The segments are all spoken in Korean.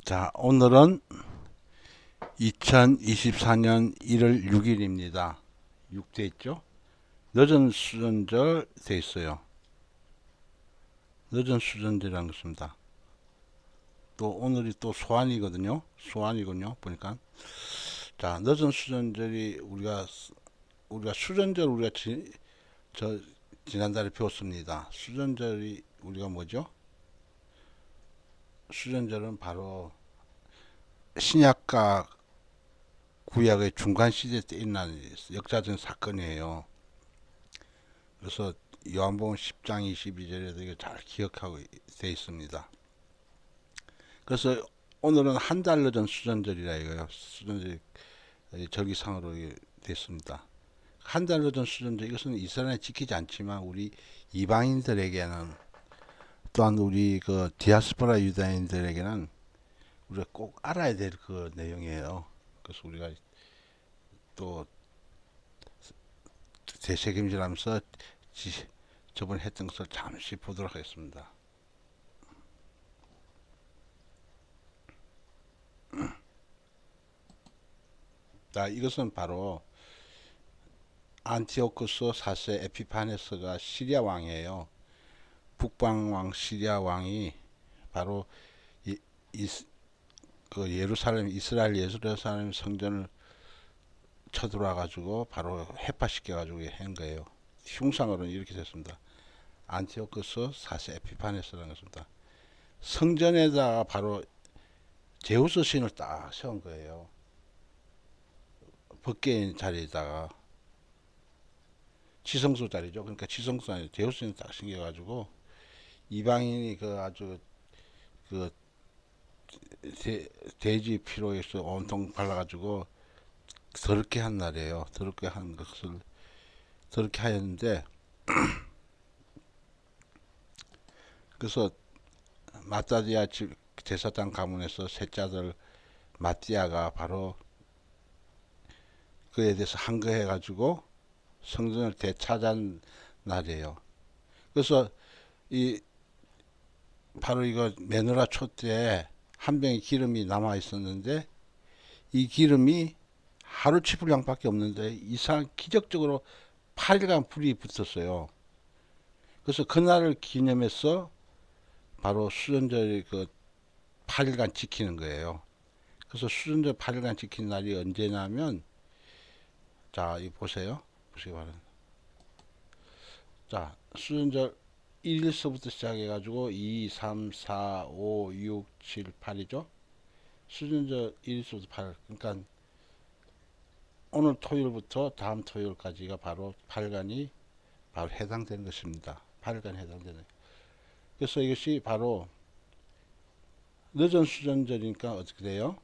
자, 오늘은 2024년 1월 6일입니다. 6돼 있죠? 늦은 수전절 돼 있어요. 늦은 수전절이라는 것입니다. 또 오늘이 또 소환이거든요. 소환이군요. 보니까. 자, 늦은 수전절이 우리가 수전절 저 지난달에 배웠습니다. 수전절이 우리가 뭐죠? 수전절은 바로 신약과 구약의 중간 시대 때 일어난 역사적인 사건이에요. 그래서 요한복음 10장 22절에도 이거 잘 기억하고 돼 있습니다. 그래서 오늘은 한 달 늦은 수전절이라 이거요. 수전절 절기상으로 됐습니다. 한 달 늦은 수전절 이것은 이스라엘에 지키지 않지만 우리 이방인들에게는 또한 우리 그 디아스포라 유다인들에게는 우리가 꼭 알아야 될 그 내용이에요. 그래서 우리가 또 대책임질하면서 저번에 했던 것을 잠시 보도록 하겠습니다. 자, 이것은 바로 안티오쿠스 4세 에피파네스가 시리아 왕이에요. 북방왕 시리아 왕이 바로 이, 이, 그 예루살렘 이스라엘 예루살렘 성전을 쳐들어와 가지고 바로 해파시켜 가지고 한 거예요. 흉상으로는 이렇게 됐습니다. 안티오쿠스 4세 에피파네스라는 것입니다. 성전에다가 바로 제우스 신을 딱 세운 거예요. 법계인 자리에다가 지성소 자리죠. 그러니까 지성소 아니고 제우스 신을 딱 생겨가지고 이방인이 그 아주 그 돼지 피로에서 온통 발라가지고 더럽게 한 날이에요. 더럽게 한 것을 더럽게 하였는데, 그래서 마따디아 제사장 가문에서 셋째 아들 마띠아가 바로 그에 대해서 항거해가지고 성전을 되찾은 날이에요. 그래서 이 바로 이거 메노라 초 때 한 병의 기름이 남아 있었는데 이 기름이 하루치 분량밖에 없는데 이상 기적적으로 8일간 불이 붙었어요. 그래서 그날을 기념해서 바로 수전절 그 8일간 지키는 거예요. 그래서 수전절 8일간 지키는 날이 언제냐면, 자, 이 보세요. 보시기 바랍니다. 자, 수전절 1일서부터 시작해가지고 2, 3, 4, 5, 6, 7, 8이죠. 수전절 1일서부터 8일. 그러니까 오늘 토요일부터 다음 토요일까지가 바로 8일간이 바로 해당되는 것입니다. 8일간 해당되는. 그래서 이것이 바로 늦은 수전절이니까 어떻게 돼요?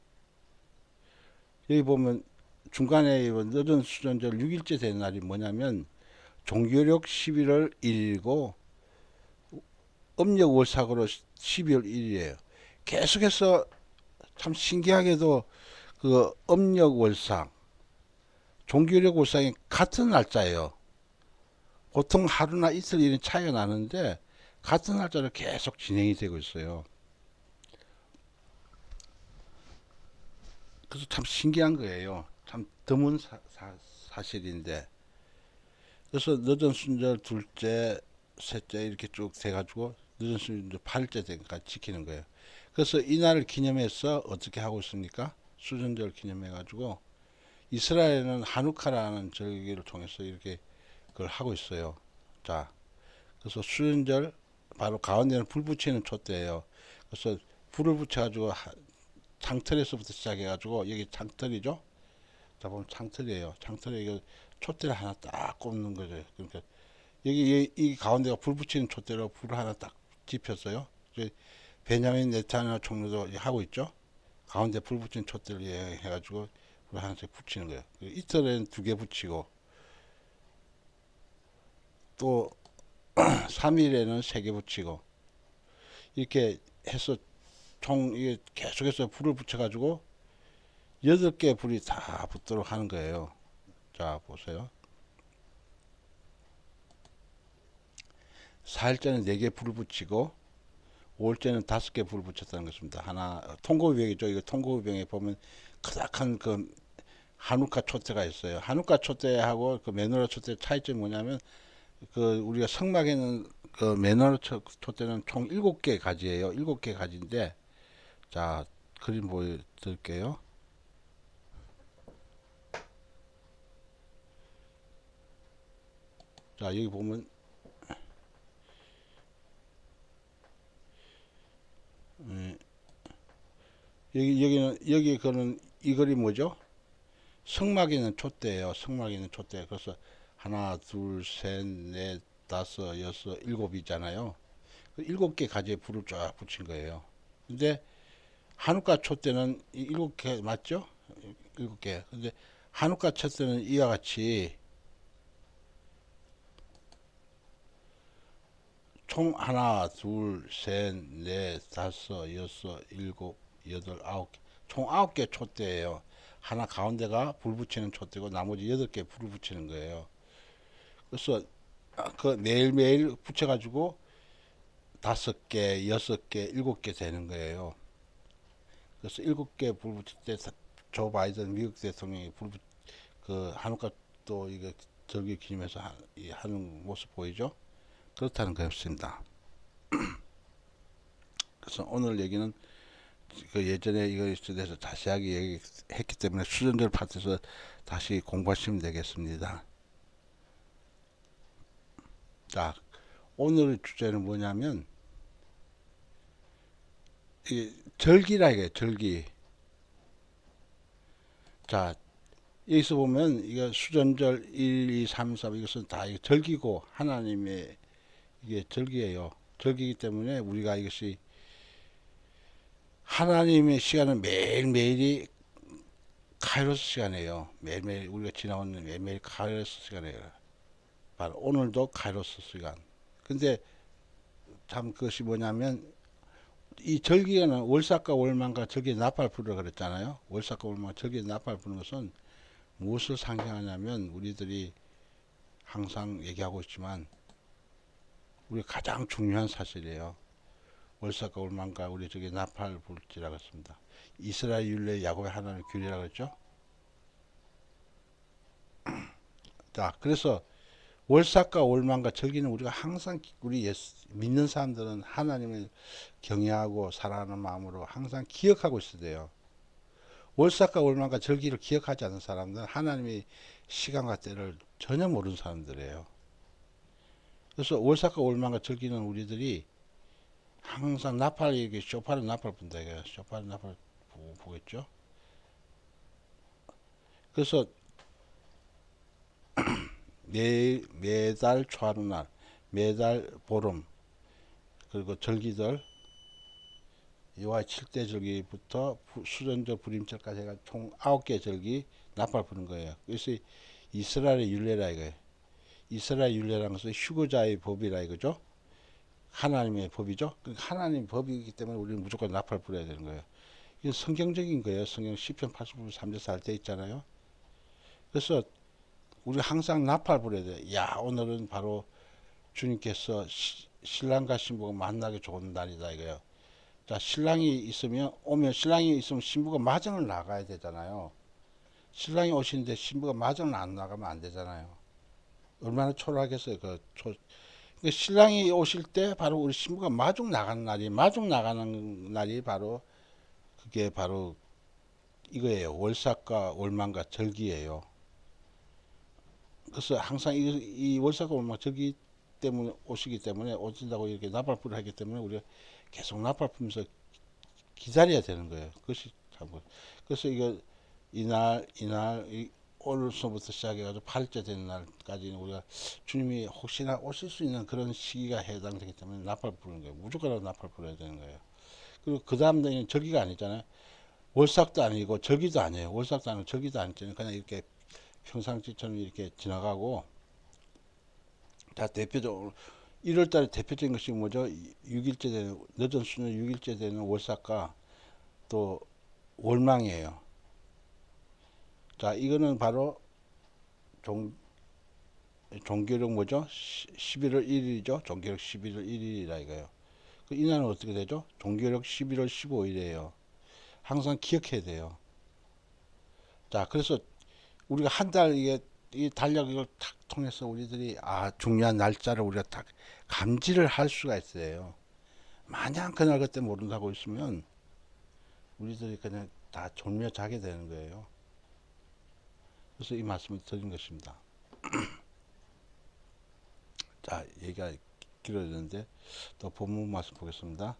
여기 보면 중간에 늦은 수전절 6일째 되는 날이 뭐냐면 종교력 11월 1일이고 음력 월삭으로 12월 1일이에요. 계속해서 참 신기하게도 그 음력 월삭, 종교력 월삭이 같은 날짜예요. 보통 하루나 이틀 이런 차이가 나는데 같은 날짜로 계속 진행이 되고 있어요. 그래서 참 신기한 거예요. 참 드문 사실인데. 그래서 늦은 순절 둘째, 셋째 이렇게 쭉 돼가지고 늦은 순절 8일째 되니까 지키는 거예요. 그래서 이날을 기념해서 어떻게 하고 있습니까? 수전절 기념해가지고 이스라엘은 하누카라는 절기를 통해서 이렇게 그걸 하고 있어요. 자, 그래서 수전절 바로 가운데는 불 붙이는 촛대예요. 그래서 불을 붙여가지고 창틀에서부터 시작해가지고 여기 창틀이죠. 자, 보면 창틀이에요. 창틀에 이거 촛대를 하나 딱 꼽는 거죠. 그러니까 여기 이 가운데가 불 붙이는 촛대로 불을 하나 딱 지폈어요. 베냐민 네타냐 총리도 하고 있죠. 가운데 불 붙이는 촛대를 해가지고 불 하나씩 붙이는 거예요. 이틀에는 2개 붙이고 또 3일에는 3개 붙이고 이렇게 해서 총 이게 계속해서 불을 붙여가지고 8개 불이 다 붙도록 하는 거예요. 자, 보세요. 4일째는 4개 불을 붙이고 5월째는 5개 불을 붙였다는 것입니다. 하나 통고위병이죠. 이거 통고위병에 보면 크다큰 그 한우카 촛대가 있어요. 한우카 촛대하고 그 메노라 촛대 차이점이 뭐냐면 그 우리가 성막에는 그 메노라 촛대는 총 7개 가지예요. 7개 가지인데 자 그림 보여드릴게요. 자 여기 보면 여기 그는 이 그림 뭐죠? 성막에 있는 촛대예요. 성막에 있는 촛대. 그래서 하나, 둘, 셋, 넷, 다섯, 여섯, 일곱이잖아요. 7개 가지에 불을 쫙 붙인 거예요. 근데 한우카 촛대는 7개 맞죠? 7개. 근데 한우카 촛대는 이와 같이 총 하나, 둘, 셋, 넷, 다섯, 여섯, 일곱, 여덟, 아홉 개. 총 9개 촛대예요. 하나 가운데가 불 붙이는 촛대고 나머지 8개 불을 붙이는 거예요. 그래서 그 매일매일 붙여가지고 5개, 6개, 7개 되는 거예요. 그래서 7개 불 붙일 때 조 바이든 미국 대통령이 그 한우카 또 이거 절기 기념해서 하는 모습 보이죠? 그렇다는 것입니다. 그래서 오늘 얘기는 그 예전에 이거에 대해서 자세하게 얘기했기 때문에 수전절 파트에서 다시 공부하시면 되겠습니다. 자, 오늘 주제는 뭐냐면 이 절기라 이게 절기. 자, 여기서 보면 이거 수전절 1, 2, 3, 4 이것은 다 절기고 하나님의 이게 절기예요. 절기이기 때문에 우리가 이것이 하나님의 시간은 매일매일이 카이로스 시간이에요. 매일매일 우리가 지나오는 매일매일 카이로스 시간이에요. 바로 오늘도 카이로스 시간. 근데 참 그것이 뭐냐면 이 절기에는 월삭과 월만과 절기의 나팔 부르라 그랬잖아요. 월삭과 월만과 절기의 나팔 부르는 것은 무엇을 상징하냐면 우리들이 항상 얘기하고 있지만 우리 가장 중요한 사실이에요. 월삭과 월만과 우리 저기 나팔 불지라고 했습니다. 이스라엘 율례 야곱의 하나님 규례라고 했죠. 자, 그래서 월삭과 월만과 절기는 우리가 항상 우리 믿는 사람들은 하나님을 경외하고 사랑하는 마음으로 항상 기억하고 있어야 돼요. 월삭과 월만과 절기를 기억하지 않는 사람들은 하나님의 시간과 때를 전혀 모르는 사람들이에요. 그래서 월삭과 월만과 절기는 우리들이 항상 나팔 이렇게 쇼파를 나팔 분다 이거예요. 쇼파를 나팔 보겠죠? 그래서 매달 초하루 날, 매달 보름, 그리고 절기들 이와 7대 절기부터 수전절 불임절까지 해가 총 9개 절기 나팔 부는 거예요. 그래서 이스라엘의 율례라 이거예요. 이스라엘 율례라는 것은 휴거자의 법이라 이거죠. 하나님의 법이죠. 하나님의 법이기 때문에 우리는 무조건 나팔 불어야 되는 거예요. 이건 성경적인 거예요. 성경 시편 89편 3절 4절 돼 있잖아요. 그래서 우리 항상 나팔 불어야 돼. 야, 오늘은 바로 주님께서 신랑과 신부가 만나기 좋은 날이다 이거예요. 자, 신랑이 있으면 신부가 마정을 나가야 되잖아요. 신랑이 오시는데 신부가 마정을 안 나가면 안 되잖아요. 얼마나 초라하겠어요. 신랑이 오실 때 바로 우리 신부가 마중 나가는 날이 바로 그게 바로 이거예요. 월삭과 월만과 절기예요. 그래서 항상 이 월삭과 월만 절기 때문에 오시기 때문에 오신다고 이렇게 나팔불을 하기 때문에 우리가 계속 나팔 불면서 기다려야 되는 거예요. 그것이 참 그래서 이날 오늘서부터 시작해가지고 8일째 되는 날까지는 우리가 주님이 혹시나 오실 수 있는 그런 시기가 해당되기 때문에 나팔 부르는 거예요. 무조건 나팔 불어야 되는 거예요. 그리고 그 다음 날은 절기가 아니잖아요. 월삭도 아니고 절기도 아니에요. 월삭도 아니고 절기도 아니잖아요. 그냥 이렇게 평상시처럼 이렇게 지나가고. 자, 대표적으로 1월달에 대표적인 것이 뭐죠? 6일째 되는 늦은 수능 6일째 되는 월삭과 또 월망이에요. 자, 이거는 바로 종교력 뭐죠? 11월 1일이죠. 종교력 11월 1일이라 이거예요. 이날은 어떻게 되죠? 종교력 11월 15일이에요. 항상 기억해야 돼요. 자, 그래서 우리가 한 달 이게 이 달력을 탁 통해서 우리들이 중요한 날짜를 우리가 딱 감지를 할 수가 있어요. 만약 그날 그때 모른다고 있으면 우리들이 그냥 다 졸며 자게 되는 거예요. 그래서 이 말씀을 드린 것입니다. 자, 얘기가 길어졌는데 또 본문 말씀 보겠습니다.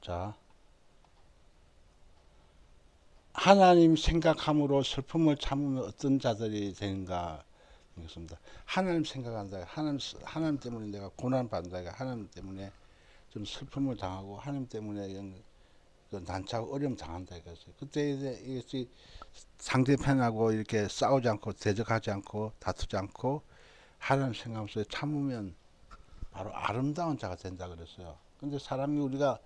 자, 하나님 생각함으로 슬픔을 참으면 어떤 자들이 되는가 하겠습니다. 하나님 생각한다. 하나님 때문에 내가 고난 받는다. 하나님 때문에 좀 슬픔을 당하고 하나님 때문에 이런 난처하고 어려움 당한다 이거지. 그때 이것이 상대편하고 이렇게 싸우지 않고 대적하지 않고 다투지 않고 하나님 생각하면서 참으면 바로 아름다운 자가 된다 그랬어요. 근데 사람이 우리가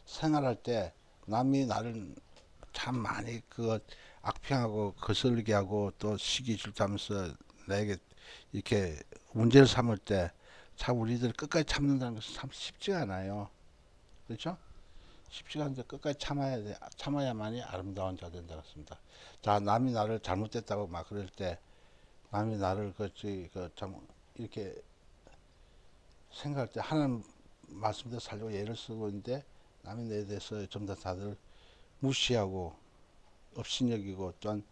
생활할 때 남이 나를 참 많이 악평하고 거슬리게 하고 또 시기 질투하면서 나에게 이렇게 문제를 삼을 때 참 우리들 끝까지 참는다는 것은 참 쉽지가 않아요. 그렇죠? 쉽지가 않은데 끝까지 참아야 돼. 참아야만이 아름다운 자 된다 그랬습니다. 자, 남이 나를 잘못됐다고 막 그럴 때 남이 나를 참 이렇게 생각할 때 하나님 말씀대로 살려고 예를 쓰고 있는데 남이 내에 대해서 좀 더 다들 무시하고 업신여기고 또한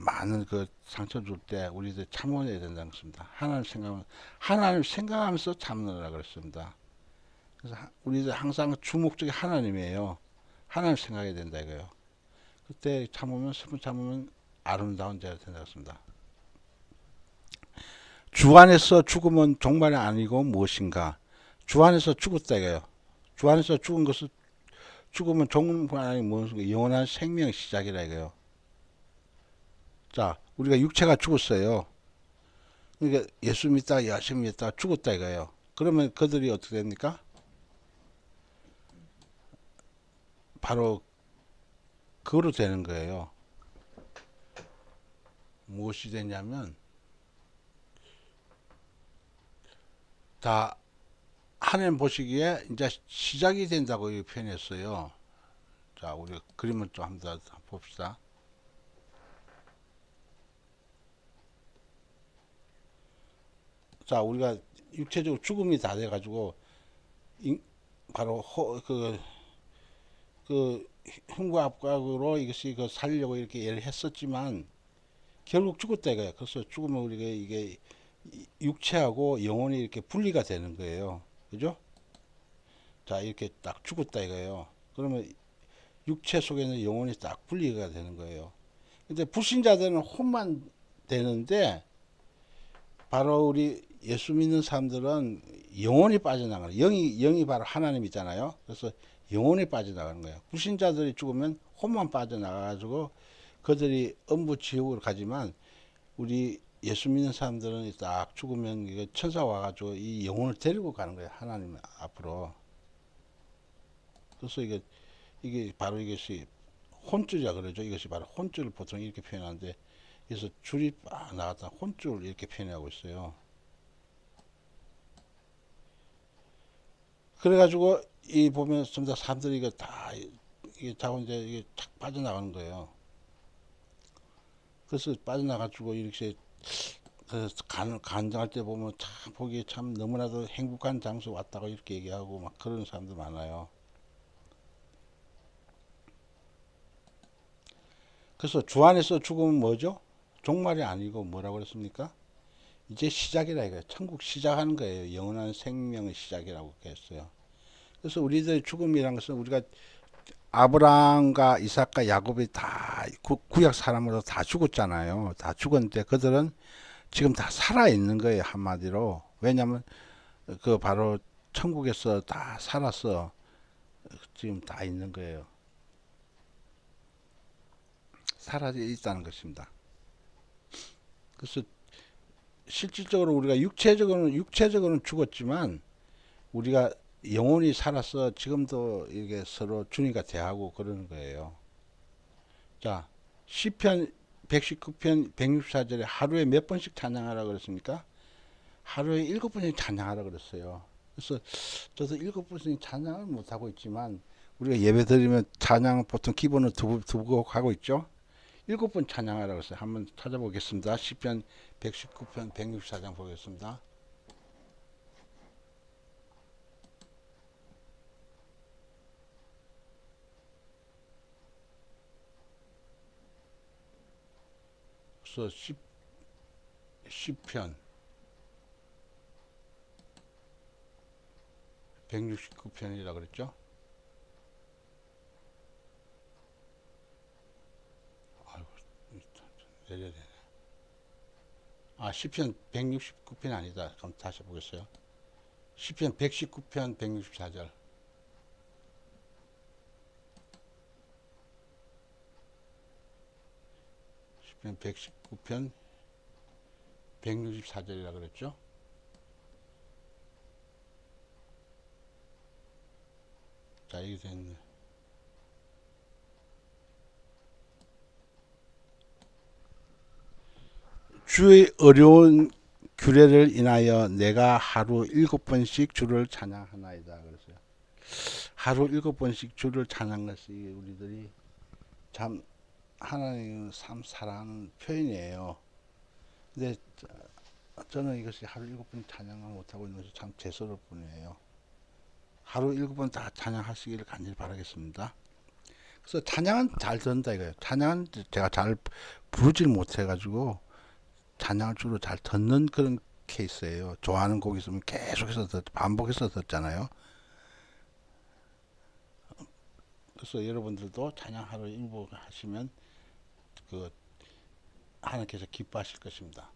많은 상처 줄 때 우리들 참아야 된다는 것입니다. 하나님 생각하면서 참느라 그랬습니다. 그래서 우리들 항상 주목적이 하나님이에요. 하나님 생각해야 된다 이거예요. 그때 참으면 슬픈 참으면 아름다운 자가 된다고 했습니다. 주 안에서 죽음은 종말이 아니고 무엇인가? 주 안에서 죽었다 이거예요. 주 안에서 죽은 것은 죽으면 종말 아니고 무엇인가? 영원한 생명 시작이라 이거예요. 자, 우리가 육체가 죽었어요. 그러니까 예수 믿다가 열심히 믿다가 죽었다 이거예요. 그러면 그들이 어떻게 됩니까? 바로 그거로 되는 거예요. 무엇이 되냐면 다 하나님 보시기에 이제 시작이 된다고 표현했어요. 자, 우리 그림을 좀 한번 봅시다. 자, 우리가 육체적으로 죽음이 다 돼가지고 바로 흉과 압각으로 이것이 살려고 이렇게 얘를 했었지만 결국 죽었다 이거야. 그래서 죽으면 우리가 이게 육체하고 영혼이 이렇게 분리가 되는 거예요. 그죠? 자, 이렇게 딱 죽었다 이거예요. 그러면 육체 속에는 영혼이 딱 분리가 되는 거예요. 근데 불신자들은 혼만 되는데 바로 우리 예수 믿는 사람들은 영혼이 빠져나가는 영이 바로 하나님이잖아요. 그래서 영혼이 빠져나가는 거예요. 불신자들이 죽으면 혼만 빠져나가가지고 그들이 음부 지옥으로 가지만 우리 예수 믿는 사람들은 딱 죽으면 이거 천사 와가지고 이 영혼을 데리고 가는 거예요. 하나님 앞으로. 그래서 이게 바로 이것이 혼줄이라 그러죠. 이것이 바로 혼줄을 보통 이렇게 표현하는데 그래서 줄이 빡 나갔다 혼줄 이렇게 표현하고 있어요. 그래가지고 이 보면 전부 다 사람들이 이거 다 이게 자고 이제 이게 탁 빠져나가는 거예요. 그래서 빠져나가지고 이렇게 간장할 때 보면 참 보기에 참 너무나도 행복한 장소 왔다고 이렇게 얘기하고 막 그런 사람들 많아요. 그래서 주 안에서 죽으면 뭐죠? 종말이 아니고 뭐라고 그랬습니까? 이제 시작이라 이거예요. 천국 시작하는 거예요. 영원한 생명의 시작이라고 했어요. 그래서 우리들의 죽음이란 것은 우리가 아브라함과 이삭과 야곱이 다 구약 사람으로 다 죽었잖아요. 다 죽었는데 그들은 지금 다 살아 있는 거예요. 한마디로. 왜냐하면 바로 천국에서 다 살아서 지금 다 있는 거예요. 살아 있다는 것입니다. 그래서 실질적으로 우리가 육체적으로는 죽었지만 우리가 영혼이 살아서 지금도 이게 서로 주님과 대하고 그러는 거예요. 자, 시편 119편 164절에 하루에 몇 번씩 찬양하라 그랬습니까? 하루에 7번씩 찬양하라 그랬어요. 그래서 저도 7번씩 찬양을 못하고 있지만 우리가 예배 드리면 찬양 보통 기본으로 두곡 하고 있죠. 7번 찬양하라 그랬어요. 한번 찾아보겠습니다. 시편 119편 164장 보겠습니다. 그래서 시편 169편이라 그랬죠. 아이고, 내려야 되네. 시편 169편 아니다. 그럼 다시 보겠어요. 시편 119편 164절. 시편 119편 164절이라 그랬죠. 자, 이게 됐네. 주의 어려운 규례를 인하여 내가 하루 7번씩 주를 찬양하나이다. 그랬어요. 하루 7번씩 주를 찬양한 것이 우리들이 참 하나님을 참 사랑하는 표현이에요. 근데 저는 이것이 하루 7번 찬양을 못하고 있는 것이 참 죄스러울 뿐이에요. 하루 7번 다 찬양하시기를 간절히 바라겠습니다. 그래서 찬양은 잘 듣는다 이거예요. 찬양은 제가 잘 부르질 못해가지고 찬양을 주로 잘 듣는 그런 케이스예요. 좋아하는 곡이 있으면 계속해서 반복해서 듣잖아요. 그래서 여러분들도 찬양 하루 1번 하시면 그 하나님께서 기뻐하실 것입니다.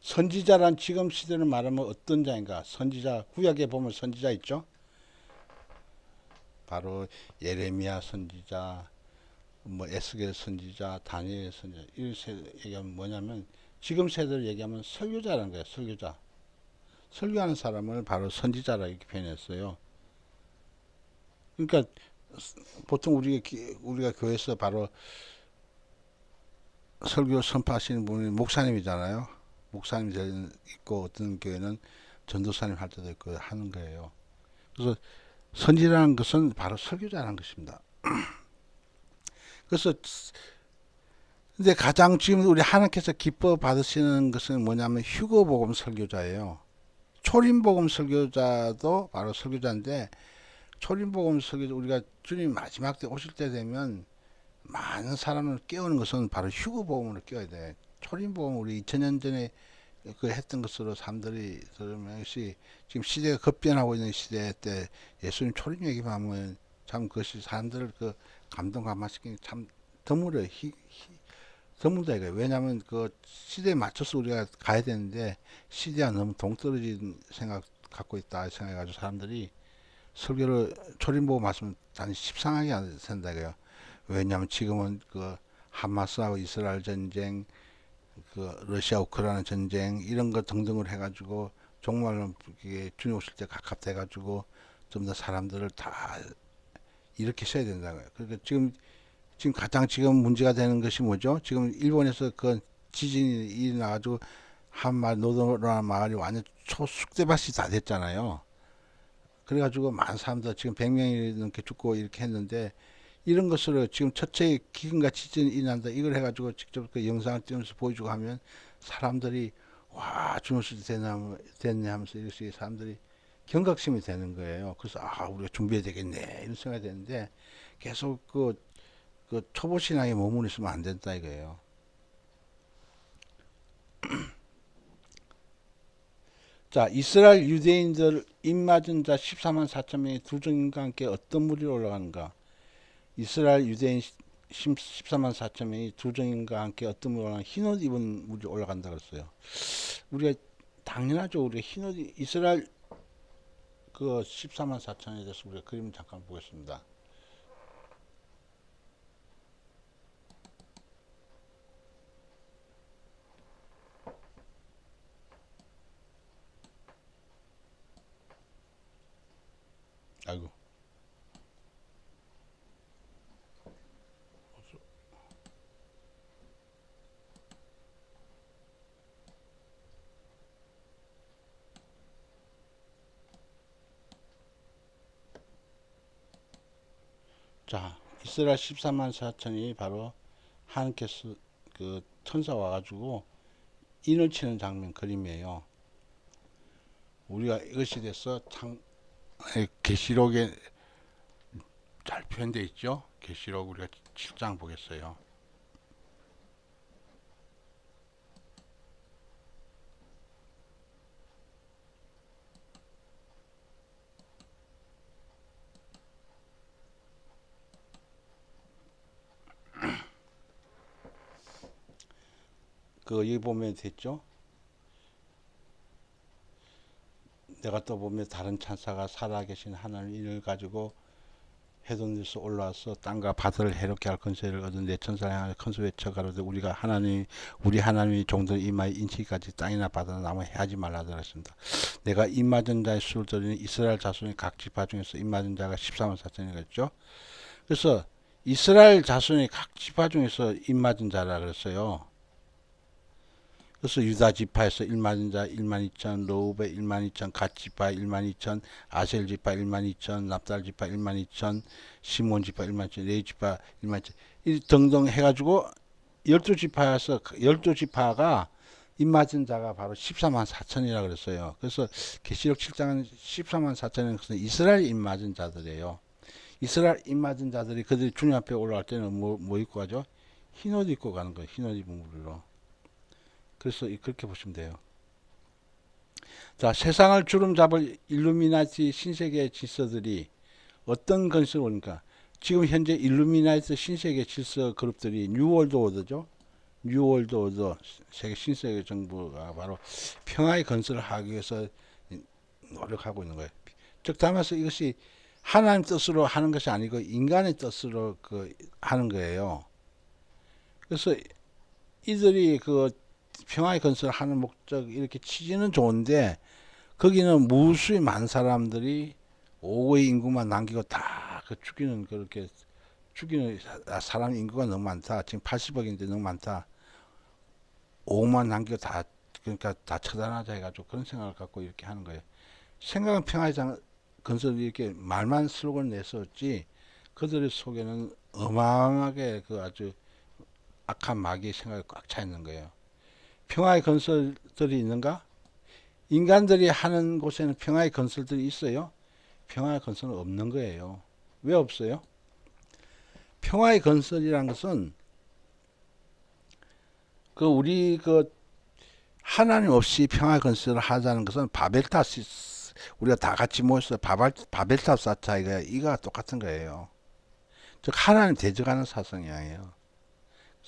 선지자란 지금 시대를 말하면 어떤 자인가? 선지자, 구약에 보면 선지자 있죠? 바로 예레미야 선지자, 뭐 에스겔 선지자, 다니엘 선지자, 이 얘기하면 뭐냐면 지금 세대를 얘기하면 설교자라는 거예요. 설교자. 설교하는 사람을 바로 선지자라 이렇게 표현했어요. 그러니까 보통 우리가 교회에서 바로 설교 선포하시는 분이 목사님이잖아요. 목사님이 있고 어떤 교회는 전도사님 할 때도 있고 하는 거예요. 그래서 선지라는 것은 바로 설교자라는 것입니다. 그래서 근데 가장 지금 우리 하나님께서 기뻐 받으시는 것은 뭐냐면 휴거복음 설교자예요. 초림복음 설교자도 바로 설교자인데 초림복음 설교자 우리가 주님 마지막 때 오실 때 되면 많은 사람을 깨우는 것은 바로 휴거복음으로 깨워야 돼. 초림복음 우리 2000년 전에 그 했던 것으로 사람들이 들으면 역시 지금 시대가 급변하고 있는 시대 때 예수님 초림 얘기만 하면 참 그것이 사람들을 그 감동 감화시키는 참 드물어요. 드물다 이거예요. 왜냐하면 그 시대에 맞춰서 우리가 가야 되는데 시대가 너무 동떨어진 생각 갖고 있다 생각해가지고 사람들이 설교를 초림 보고 말씀 단지 십상하게 안 된다 이거예요. 왜냐하면 지금은 그 하마스하고 이스라엘 전쟁, 그 러시아 우크라이나 전쟁 이런 것 등등을 해가지고 정말로 이게 주님 오실 때 가깝돼가지고 좀 더 사람들을 다 일으키셔야 된다고요. 그러니까 지금 가장 지금 문제가 되는 것이 뭐죠? 지금 일본에서 그 지진이 일어나가지고 한마을 노도라 마을이 완전 초쑥대밭이 다 됐잖아요. 그래가지고 많은 사람들 지금 100명이 넘게 죽고 이렇게 했는데 이런 것으로 지금 첫째 기근과 지진이 일어난다 이걸 해가지고 직접 그 영상을 찍으면서 보여주고 하면 사람들이 와 주무실 때 됐네 하면서 이렇게 사람들이 경각심이 되는 거예요. 그래서 우리가 준비해야 되겠네 이런 생각이 되는데 계속 그 초보 신앙에 머무르 있으면 안 된다 이거예요. 자, 이스라엘 유대인들 입맞은 자 14만 4천 명이 두 증인과 함께 어떤 무리로 올라가는가? 이스라엘 유대인 14만 4천 명이 두 증인과 함께 어떤 무리로 올라가는 흰옷 입은 무리로 올라간다 그랬어요. 우리가 당연하죠. 우리가 흰옷 이스라엘 그 14만 4천에 대해서 우리가 그림 잠깐 보겠습니다. 아이고. 자, 이스라엘 14만 4천이 바로 하나님께서 그 천사 와가지고 인을 치는 장면 그림이에요. 우리가 이것이 돼서 계시록에 잘 표현되어 있죠. 계시록 우리가 7장 보겠어요. 그 여기 보면 됐죠. 내가 또 보면 다른 천사가 살아계신 하나님 인을 가지고 해동에서 올라와서 땅과 바다를 해롭게 할 권세를 얻은 내 천사를 향하여 큰소 외쳐 가로되 우리가 하나님 우리 하나님이 종들 이마에 인치기까지 땅이나 바다나 나무 해하지 말라 하셨습니다. 내가 입맞은 자의 수를 들으니 이스라엘 자손의 각 지파 중에서 입맞은 자가 14만 4천이겠죠. 그래서 이스라엘 자손의 각 지파 중에서 입맞은 자라 그랬어요. 그래서 유다 지파에서 1만 자 1만 2천, 로우베 1만 2천, 갓 지파 1만 2천, 아셀 지파 1만 2천, 납달 지파 1만 2천, 시몬 지파 1만 2천, 레위 지파 1만 2천, 이 등등 해가지고 12지파에서 12지파가 입맞은 자가 바로 14만 4천이라 그랬어요. 그래서 계시록 7장은 14만 4천은 이스라엘 입맞은 자들이에요. 이스라엘 입맞은 자들이 그들이 주님 앞에 올라갈 때는 뭐 입고 가죠? 흰옷 입고 가는 거예요. 흰옷 입은 물로. 그래서 그렇게 보시면 돼요. 자, 세상을 주름 잡을 일루미나티 신세계 질서들이 어떤 건설을 오니까 지금 현재 일루미나티 신세계 질서 그룹들이 뉴월드 오더죠. 뉴월드 오더 세계 신세계 정부가 바로 평화의 건설을 하기 위해서 노력하고 있는 거예요. 즉 담아서 이것이 하나님 뜻으로 하는 것이 아니고 인간의 뜻으로 하는 거예요. 그래서 이들이 평화의 건설을 하는 목적 이렇게 취지는 좋은데 거기는 무수히 많은 사람들이 5의 인구만 남기고 다 죽이는 그렇게 죽이는 사람 인구가 너무 많다. 지금 80억인데 너무 많다. 5만 남기고 다 그러니까 다 처단하자 해가지고 그런 생각을 갖고 이렇게 하는 거예요. 생각은 평화의 건설 이렇게 말만 슬로건 냈었지 그들의 속에는 어마어마하게 아주 악한 마귀의 생각이 꽉 차 있는 거예요. 평화의 건설들이 있는가? 인간들이 하는 곳에는 평화의 건설들이 있어요? 평화의 건설은 없는 거예요. 왜 없어요? 평화의 건설이란 것은 우리 하나님 없이 평화의 건설을 하자는 것은 바벨탑 우리가 다 같이 모여서 바벨탑 쌓자 이거가 똑같은 거예요. 즉 하나님 대적하는 사상이에요.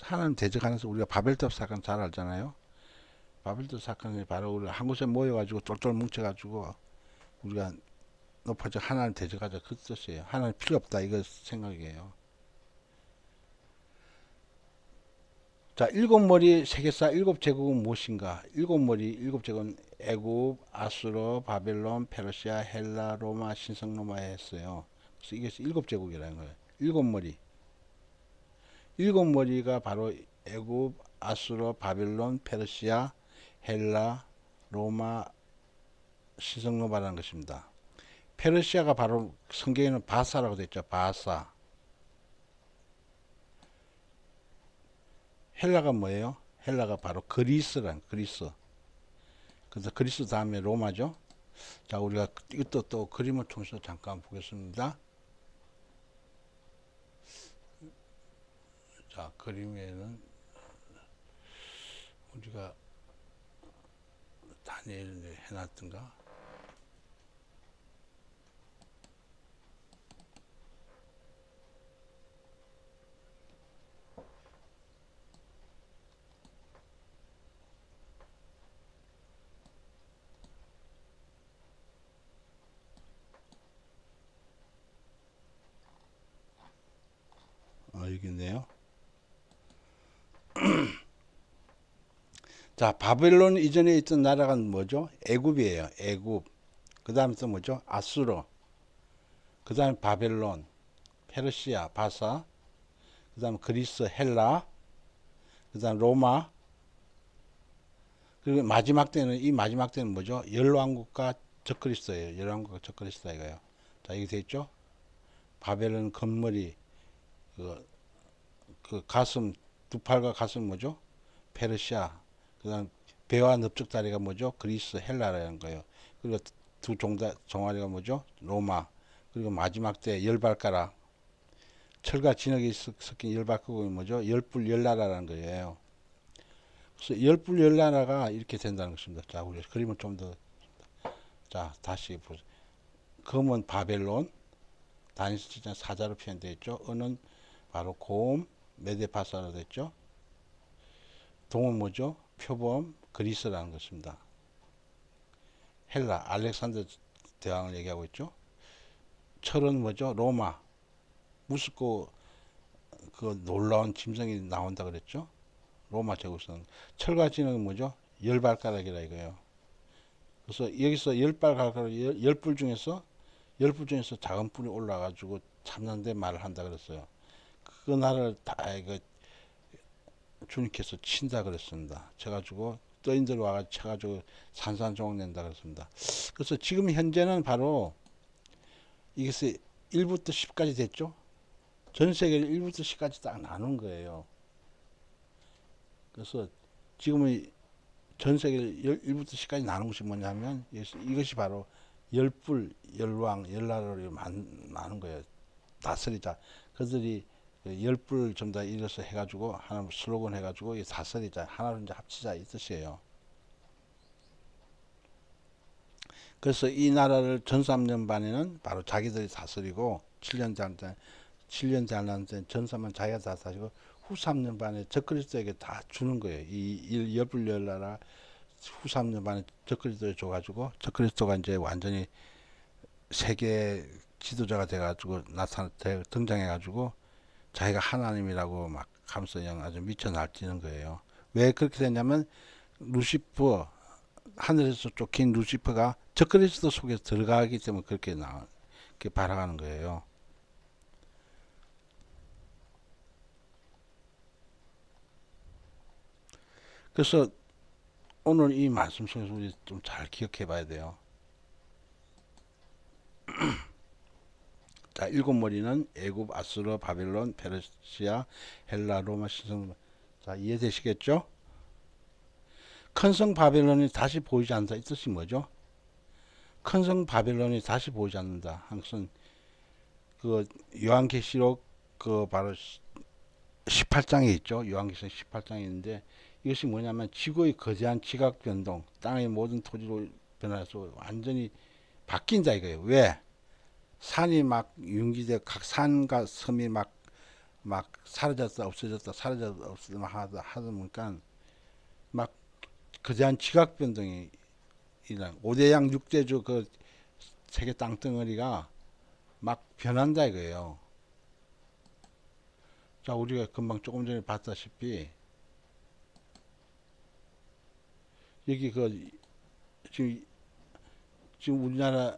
하나님 대적하면서 우리가 바벨탑 사건 잘 알잖아요. 바벨탑 사건이 바로 우리 한 곳에 모여가지고 똘똘 뭉쳐가지고 우리가 높아져 하나님 대적하자 그 뜻이에요. 하나님 필요 없다 이거 생각이에요. 자, 일곱 머리 세계사 일곱 제국은 무엇인가? 일곱 머리 일곱 제국은 애굽, 아수르, 바벨론, 페르시아, 헬라, 로마, 신성 로마에 했어요. 그래서 이게 일곱 제국이라는 거예요. 일곱 머리. 일곱 머리가 바로 애굽, 아수르, 바벨론, 페르시아, 헬라, 로마, 신성 로마라는 것입니다. 페르시아가 바로 성경에는 바사라고 되어 있죠. 바사. 헬라가 뭐예요? 헬라가 바로 그리스란 그리스. 그래서 그리스 다음에 로마죠. 자, 우리가 이것도 또 그림을 통해서 잠깐 보겠습니다. 자, 그림에는 우리가 다니엘을 해놨던가? 여기 있네요. 자, 바벨론 이전에 있던 나라가 뭐죠? 애굽이에요. 애굽. 그 다음에 또 뭐죠? 아수르. 그 다음에 바벨론, 페르시아, 바사. 그 다음에 그리스, 헬라. 그 다음 로마. 그리고 마지막 때는 이 마지막 때는 뭐죠? 열왕국과 적그리스도예요. 열왕국과 적그리스도 이거예요. 자, 이게 됐죠? 바벨론 건물이 그, 그 가슴, 두 팔과 가슴 뭐죠? 페르시아. 그다음 배와 넓적다리가 뭐죠? 그리스, 헬라라는 거예요. 그리고 두 종아리가 뭐죠? 로마. 그리고 마지막 때 열발가락. 철과 진흙이 섞인 열발가락이 뭐죠? 열불 열나라라는 거예요. 그래서 열불 열나라가 이렇게 된다는 것입니다. 자, 우리 그림을 좀 더, 자, 다시 보세요. 검은 바벨론, 다니엘서 사자로 표현되어 있죠. 은은 바로 곰, 메데파사로 됐죠. 동은 뭐죠? 표범, 그리스라는 것입니다. 헬라, 알렉산더 대왕을 얘기하고 있죠. 철은 뭐죠? 로마, 무섭고 그 놀라운 짐승이 나온다 그랬죠. 로마 제국선. 철과 진은 뭐죠? 열발가락이라 이거예요. 그래서 여기서 열발가락, 열불 중에서 작은 뿔이 올라가지고 참는데 말을 한다 그랬어요. 그 나라를 다 이거 주님께서 친다 그랬습니다. 쳐가지고 떠인들 와가지고 쳐가지고 산산조각 낸다 그랬습니다. 그래서 지금 현재는 바로 이것이 1부터 10까지 됐죠. 전 세계를 1부터 10까지 딱 나눈 거예요. 그래서 지금은 전 세계를 1부터 10까지 나눈 것이 뭐냐면 이것이 바로 열불, 열왕, 열나라로 나눈 거예요. 다스리자. 그들이 열불 좀 더 일어서 해가지고 하나 슬로건 해가지고 다스리자. 하나로 이제 합치자 이 뜻이에요. 그래서 이 나라를 전 3년 반에는 바로 자기들이 다스리고 7년 대한한테 전사만 자기가 다 다스리고 후 3년 반에 적그리스도에게 다 주는 거예요. 이 열불열나라 후 3년 반에 적그리스도에 줘가지고 적그리스도가 이제 완전히 세계 지도자가 돼가지고 등장해가지고 자기가 하나님이라고 막 하면서 그냥 아주 미쳐 날뛰는 거예요. 왜 그렇게 됐냐면 루시퍼 하늘에서 쫓긴 루시퍼가 적그리스도 속에 들어가기 때문에 그렇게 발악하는 거예요. 그래서 오늘 이 말씀 속에서 우리 좀 잘 기억해 봐야 돼요. 자, 일곱 머리는 애굽, 아수르, 바벨론, 페르시아, 헬라, 로마, 신성. 자, 이해되시겠죠? 큰 성 바벨론이 다시 보이지 않는다. 이 뜻이 뭐죠? 큰 성 바벨론이 다시 보이지 않는다. 항상 그 요한계시록 그 바로 18장에 있죠. 요한계시록 18장에 있는데 이것이 뭐냐면 지구의 거대한 지각 변동, 땅의 모든 토지로 변해서 완전히 바뀐다 이거예요. 왜? 산이 막 융기돼 각 산과 섬이 막 사라졌다 없어졌다 사라졌다 없어졌다 하다 보니까 막 거대한 지각 변동이 일어나. 5대양 6대주 그 세계 땅덩어리가 막 변한다 이거예요. 자, 우리가 금방 조금 전에 봤다시피 여기 그 지금 우리나라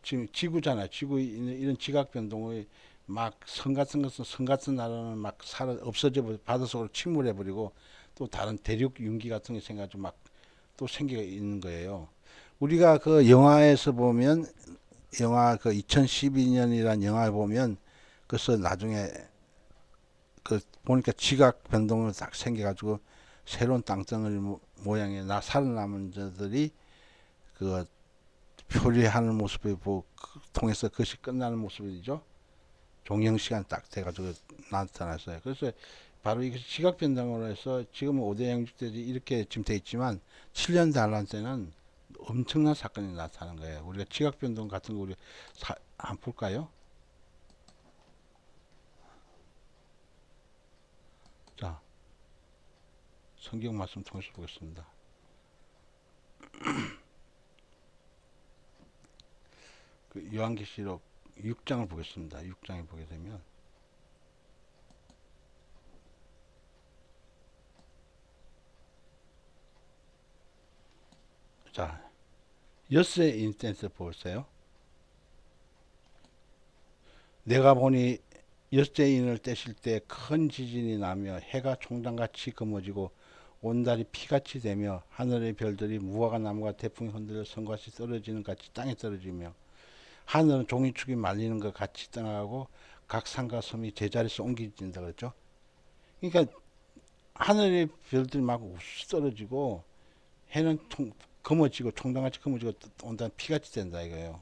지금 지구잖아. 지구 이런 지각 변동의 막 성 같은 것은 성 같은 나라는 막 사라 없어져 버리고 바닷속으로 침몰해 버리고 또 다른 대륙 윤기 같은 게 생겨가지고 막 또 생겨 있는 거예요. 우리가 그 영화에서 보면 영화 그 2012년이란 영화에 보면 그래서 나중에 그 보니까 지각 변동을 딱 생겨가지고 새로운 땅덩어리 모양의 살아남은 자들이 그 표류하는 모습을 통해서 그것이 끝나는 모습이죠. 종영 시간 딱 돼가지고 나타났어요. 그래서 바로 이것이 지각 변동으로 해서 지금은 5대 영주대지 이렇게 지금 돼 있지만 7년 단란 때는 엄청난 사건이 나타나는 거예요. 우리가 지각 변동 같은 거 우리 한번 볼까요? 자, 성경 말씀 통해서 보겠습니다. 그 요한계시록 6장을 보겠습니다. 6장에 보게 되면 자, 엿새 인센스 보세요. 내가 보니 엿새인을 떼실 때 큰 지진이 나며 해가 총장같이 검어지고 온달이 피같이 되며 하늘의 별들이 무화과 나무가 태풍에 흔들려 성같이 떨어지는 같이 땅에 떨어지며 하늘은 종이축이 말리는 것 같이 떠나가고 각 산과 섬이 제자리에서 옮겨진다 그랬죠. 그러니까 하늘의 별들이 막 우수 떨어지고 해는 검어지고 총당같이 검어지고 온다는 피같이 된다 이거예요.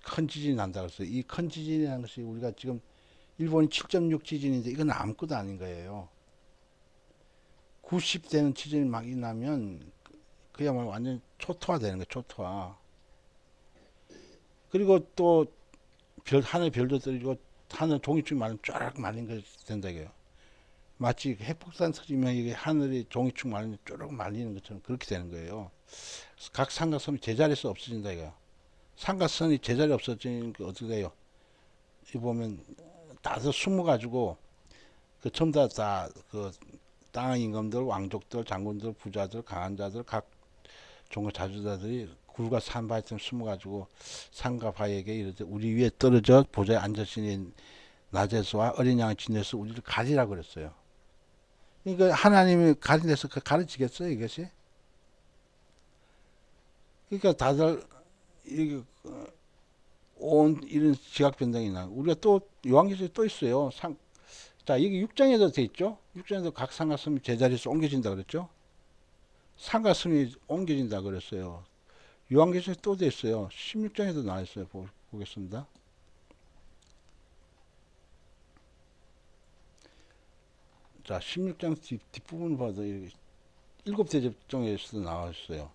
큰 지진이 난다 그랬어요. 이 큰 지진이라는 것이 우리가 지금 일본이 7.6 지진인데 이건 아무것도 아닌 거예요. 90대는 지진이 막 나면 그야말로 완전 초토화 되는 거예요. 초토화. 그리고 또 하늘 별도 떨어지고 하늘 종이축이 말리면 쫙 말린 거 된다 이거예요. 마치 핵폭탄 터지면 이게 하늘이 종이축 말리면 쭉 말리는 것처럼 그렇게 되는 거예요. 각 산과 섬이 제자리에서 없어진다 이거예요. 산과 섬이 제자리 없어지는 게 어떻게 돼요? 이 보면 다들 숨어가지고 그 전부 다그 땅의 임금들, 왕족들, 장군들, 부자들, 강한 자들, 각 종교 자주자들이 굴과 산바위쯤 숨어가지고 산과 바위에게 이르되 우리 위에 떨어져 보좌에 앉으신 나제수와 어린 양의 진에서 우리를 가리라 그랬어요. 그러니까 하나님이 가리내서 가르치겠어요 이것이? 그러니까 다들 이게 온 이런 지각 변동이 나. 우리가 또 요한계시에 또 있어요. 자 이게 6장에도 돼 있죠. 6장에도 각 상가 섬이 제자리에서 옮겨진다 그랬죠. 상가 섬이 옮겨진다 그랬어요. 요한계시에 또 돼 있어요. 16장에도 나와 있어요. 보겠습니다. 자 16장 뒷부분 봐도 일곱 대접정에서도 나와 있어요.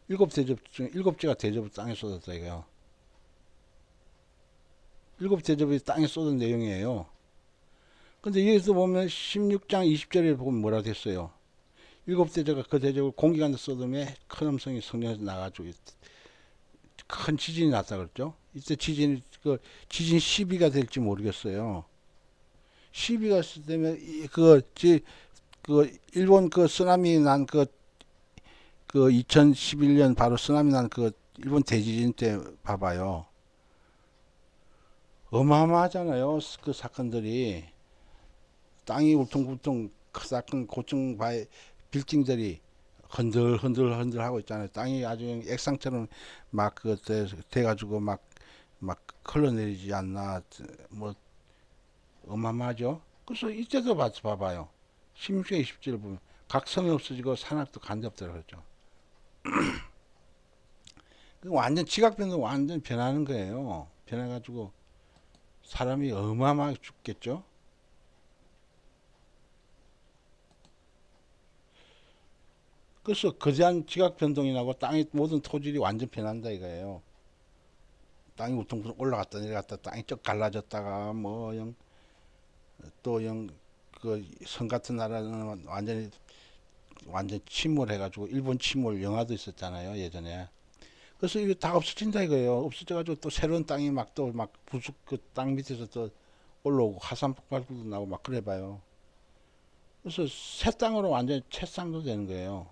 일곱 대접 중 일곱째가 대접을 땅에 쏟았다 이거요. 일곱 대접이 땅에 쏟은 내용이에요. 근데 여기서 보면 16장 20절에 보면 뭐라 됐어요. 일곱 대접가 그 대접을 공기가 쏟음에 큰 음성이 성령에서 나가지고 큰 지진이 났다 그랬죠. 이때 지진 12가 될지 모르겠어요. 12가 되면 그 일본 그 쓰나미 난 그 2011년 바로 쓰나미 난 그 일본 대지진 때 봐봐요. 어마어마하잖아요. 그 사건들이 땅이 울퉁불퉁 그 사건 고층 바의 빌딩들이 흔들 하고 있잖아요. 땅이 아주 액상처럼 막그 돼가지고 막 흘러내리지 않나 뭐 어마어마하죠. 그래서 이때도 봐봐요. 16절 20절 보면 각 성이 없어지고 산악도 간접되라 그랬죠. 완전 지각변도 완전 변하는 거예요. 변해가지고 사람이 어마어마하게 죽겠죠. 그래서 거대한 지각 변동이 나고 땅의 모든 토질이 완전 변한다 이거예요. 땅이 우퉁 올라갔다 내려갔다 땅이 쩍 갈라졌다가 뭐영또영그성 같은 나라는 완전 침몰해가지고 일본 침몰 영화도 있었잖아요 예전에. 그래서 이게 다 없어진다 이거예요. 없어져가지고 또 새로운 땅이 막 또 막 부숙 그 땅 밑에서 또 올라오고 화산 폭발도 나고 막 그래 봐요. 그래서 새 땅으로 완전 채쌍도 되는 거예요.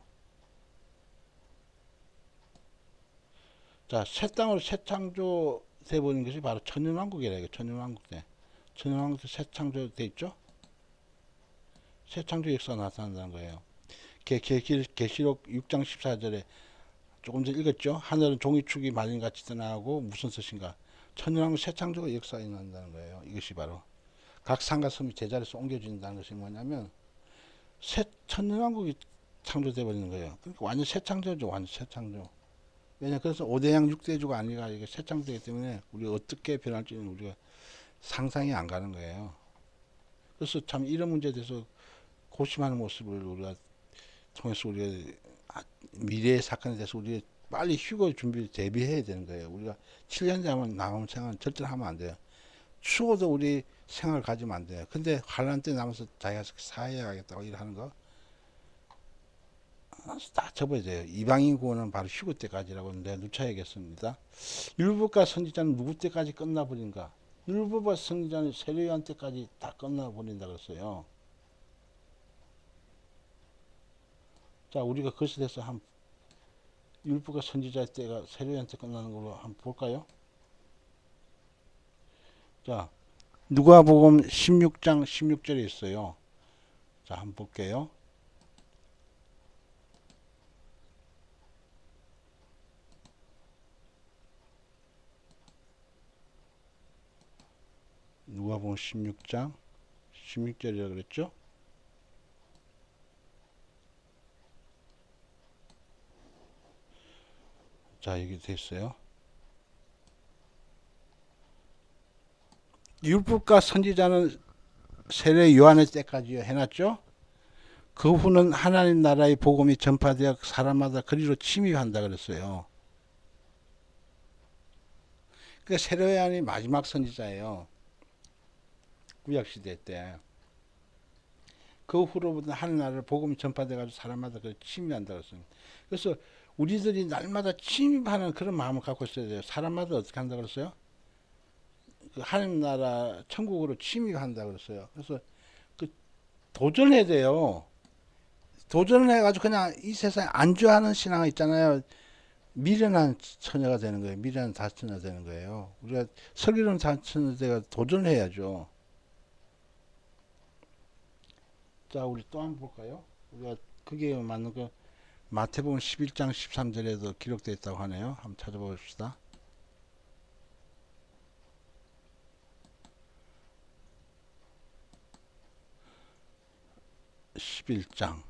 자, 새 땅으로 새 창조 돼버린 것이 바로 천년왕국이라 이거 천년왕국 때. 천년왕국 때 새 창조 돼 있죠? 새 창조 역사가 나타난다는 거예요. 계시록 6장 14절에 조금 전 읽었죠? 하늘은 종이축이 말린같이 떠나고 무슨 뜻인가? 천년왕국 새 창조가 역사가 일어난다는 거예요. 이것이 바로 각 산과 섬이 제자리에서 옮겨진다는 것이 뭐냐면 새 천년왕국이 창조돼 버리는 거예요. 그러니까 완전 새 창조죠. 완전 새 창조. 왜냐 그래서 5대양 6대주가 아니라 이게 새 창조이기 때문에 우리가 어떻게 변할지는 우리가 상상이 안 가는 거예요. 그래서 참 이런 문제에 대해서 고심하는 모습을 우리가 통해서 우리가 미래의 사건에 대해서 우리가 빨리 휴거 준비 대비해야 되는 거예요. 우리가 7년 전에 나오는 생각은 절대로 하면 안 돼요. 추워도 우리 생활을 가지면 안 돼요. 근데 환란 때 남아서 자기가 사회에 가겠다고 일하는 거 다 접어야 돼요. 이방인 구원은 바로 휴거 때까지라고 내가 누차 얘기했습니다. 율법과 선지자는 누구 때까지 끝나버린가? 율법과 선지자는 세례요한 때까지 다 끝나버린다 그랬어요. 자, 우리가 그것에 대해서 율법과 선지자의 때가 세례요한 때 끝나는 걸로 한번 볼까요? 자, 누가복음 16장 16절에 있어요. 자, 한번 볼게요. 마태복음 16장 16절이라고 그랬죠? 자, 여기 됐어요. 율법과 선지자는 세례 요한의 때까지 해놨죠? 그 후는 하나님 나라의 복음이 전파되어 사람마다 그리로 침입한다 그랬어요. 그 세례 요한이 마지막 선지자예요. 구약시대 때. 그 후로부터 하나님 나라를 복음이 전파돼가지고 사람마다 그 침입한다 그랬습니다. 그래서 우리들이 날마다 침입하는 그런 마음을 갖고 있어야 돼요. 사람마다 어떻게 한다 그랬어요? 그 하나님 나라 천국으로 침입한다 그랬어요. 그래서 그 도전해야 돼요. 도전을 해가지고 그냥 이 세상에 안주하는 신앙 있잖아요. 미련한 처녀가 되는 거예요. 미련한 다처녀가 되는 거예요. 우리가 슬기로운 다처녀가 도전을 해야죠. 자, 우리 또 한번 볼까요? 우리가 그게 맞는 거 마태복음 11장 13절에도 기록되어 있다고 하네요. 한번 찾아봅시다. 11장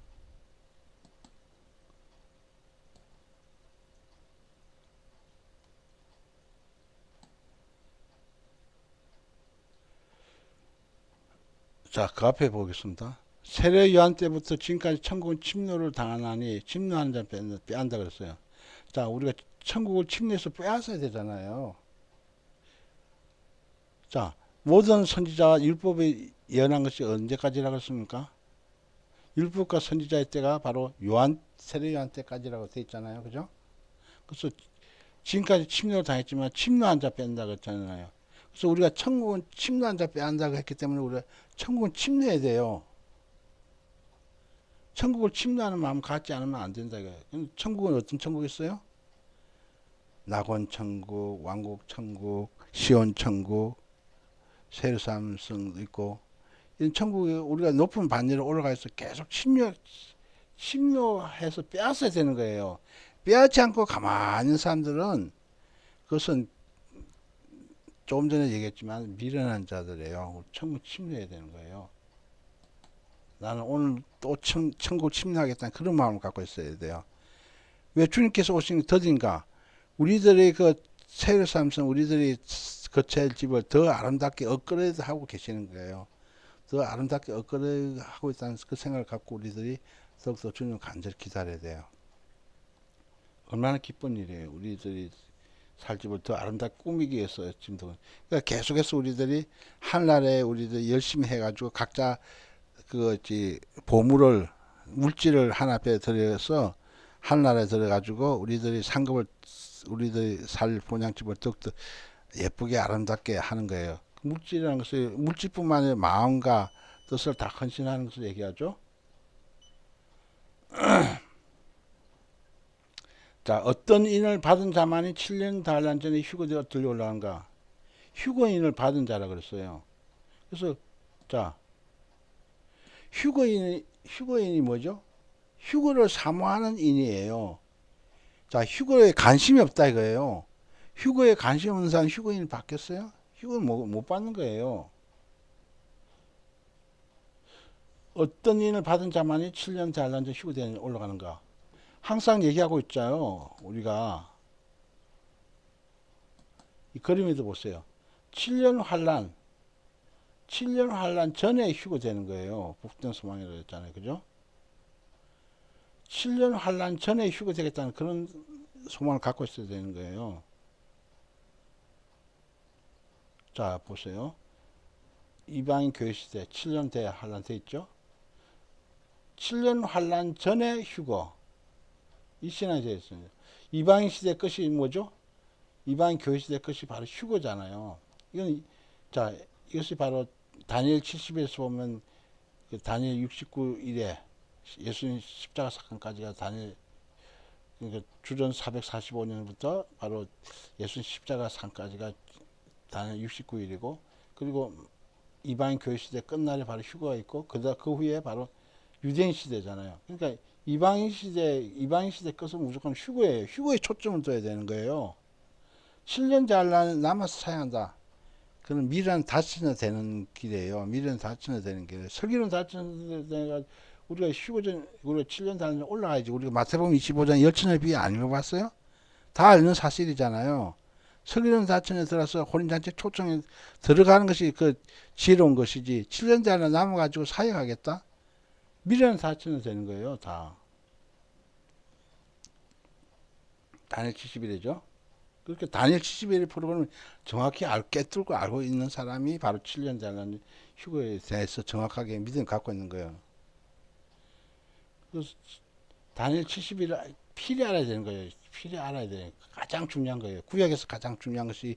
자, 그 앞에 보겠습니다. 세례 요한 때부터 지금까지 천국은 침노를 당하나니 침노하는 자 빼앗는다 그랬어요. 자, 우리가 천국을 침노해서 빼앗아야 되잖아요. 자, 모든 선지자와 율법이 예언한 것이 언제까지라고 했습니까? 율법과 선지자의 때가 바로 요한, 세례 요한 때까지라고 돼 있잖아요. 그죠? 그래서 지금까지 침노를 당했지만 침노한 자 뺀다고 했잖아요. 그래서 우리가 천국은 침노한 자 빼앗는다고 했기 때문에 우리가 천국은 침노해야 돼요. 천국을 침노하는 마음 갖지 않으면 안 된다. 천국은 어떤 천국이었어요? 낙원 천국, 왕국 천국, 시온 천국, 세르삼성도 있고, 이 천국에 우리가 높은 반열에 올라가서 계속 침노해서 빼앗아야 되는 거예요. 빼앗지 않고 가만히 있는 사람들은 그것은 조금 전에 얘기했지만 미련한 자들이에요. 천국 침노해야 되는 거예요. 나는 오늘 또 천국 침노하겠다는 그런 마음을 갖고 있어야 돼요. 왜 주님께서 오신 게 더딘가? 우리들의 그 세례삼성, 우리들이 거처할 집을 더 아름답게 업그레이드 하고 계시는 거예요. 더 아름답게 업그레이드 하고 있다는 그 생각을 갖고 우리들이 더욱더 주님을 간절히 기다려야 돼요. 얼마나 기쁜 일이에요. 우리들이 살 집을 더 아름답게 꾸미기 위해서 지금도. 그러니까 계속해서 우리들이 하늘나라에 우리들이 열심히 해가지고 각자 보물을 물질을 하나에 들여서 하늘나라에 들어가지고 우리들이 상급을 우리들이 살 본향집을 더욱더 예쁘게 아름답게 하는 거예요. 물질이라는 것은 물질뿐만 아니라 마음과 뜻을 다 헌신하는 것을 얘기하죠. 자, 어떤 인을 받은 자만이 7년 달란 전에 휴거되어 들려 올라간가? 휴거인을 받은 자라 그랬어요. 그래서 자, 휴거인이 뭐죠? 휴거를 사모하는 인이에요. 자, 휴거에 관심이 없다 이거예요. 휴거에 관심 없는 사람 휴거인을 받겠어요? 휴거는 못 받는 거예요. 어떤 인을 받은 자만이 7년 달란 전 휴거되어 올라가는가? 항상 얘기하고 있잖아요. 우리가 이 그림에도 보세요. 7년 환란 7년 환란 전에 휴거되는 거예요. 복된 소망이라고 했잖아요. 그죠? 7년 환란 전에 휴거되겠다는 그런 소망을 갖고 있어야 되는 거예요. 자, 보세요. 이방인 교회 시대 7년 대 환란 돼 있죠? 7년 환란 전에 휴거. 이 신앙이 되어 있습니다. 이방인 시대 것이 뭐죠? 이방인 교회 시대 것이 바로 휴거잖아요. 자, 이것이 바로 다니엘 70에서 보면 그 다니엘 69일에 예수님 십자가 사건까지가 그러니까 주전 445년부터 바로 예수님 십자가 사건까지가 다니엘 69일이고, 그리고 이방인 교회 시대 끝날에 바로 휴거가 있고, 그 후에 바로 유대인 시대잖아요. 그러니까 이방인 시대 것은 무조건 휴거에 초점을 둬야 되는 거예요. 7년 잘 남아서 사용한다. 그는 미련 다쳐야 되는 길이에요. 미련 다쳐야 되는 길. 슬기로운 다쳐야 되니까 우리가 휴거전 우리가 7년 다니면 올라가야지. 우리가 마태복음 25장 열천의 비유 안 읽어봤어요? 다 아는 사실이잖아요. 슬기로운 다천에 들어서 혼인잔치 초청에 들어가는 것이 그 지혜로운 것이지 7년째 하나 남아가지고 사역하겠다? 미련 다쳐야 되는 거예요. 다. 다니엘 70일이죠. 그렇게 다니엘 71일 프로그램을 정확히 깨뚫고 알고 있는 사람이 바로 7년 자는 휴거에 대해서 정확하게 믿음을 갖고 있는 거예요. 그래서 다니엘 70일 필히 알아야 되는 거예요. 필히 알아야 되는 가장 중요한 거예요. 구약에서 가장 중요한 것이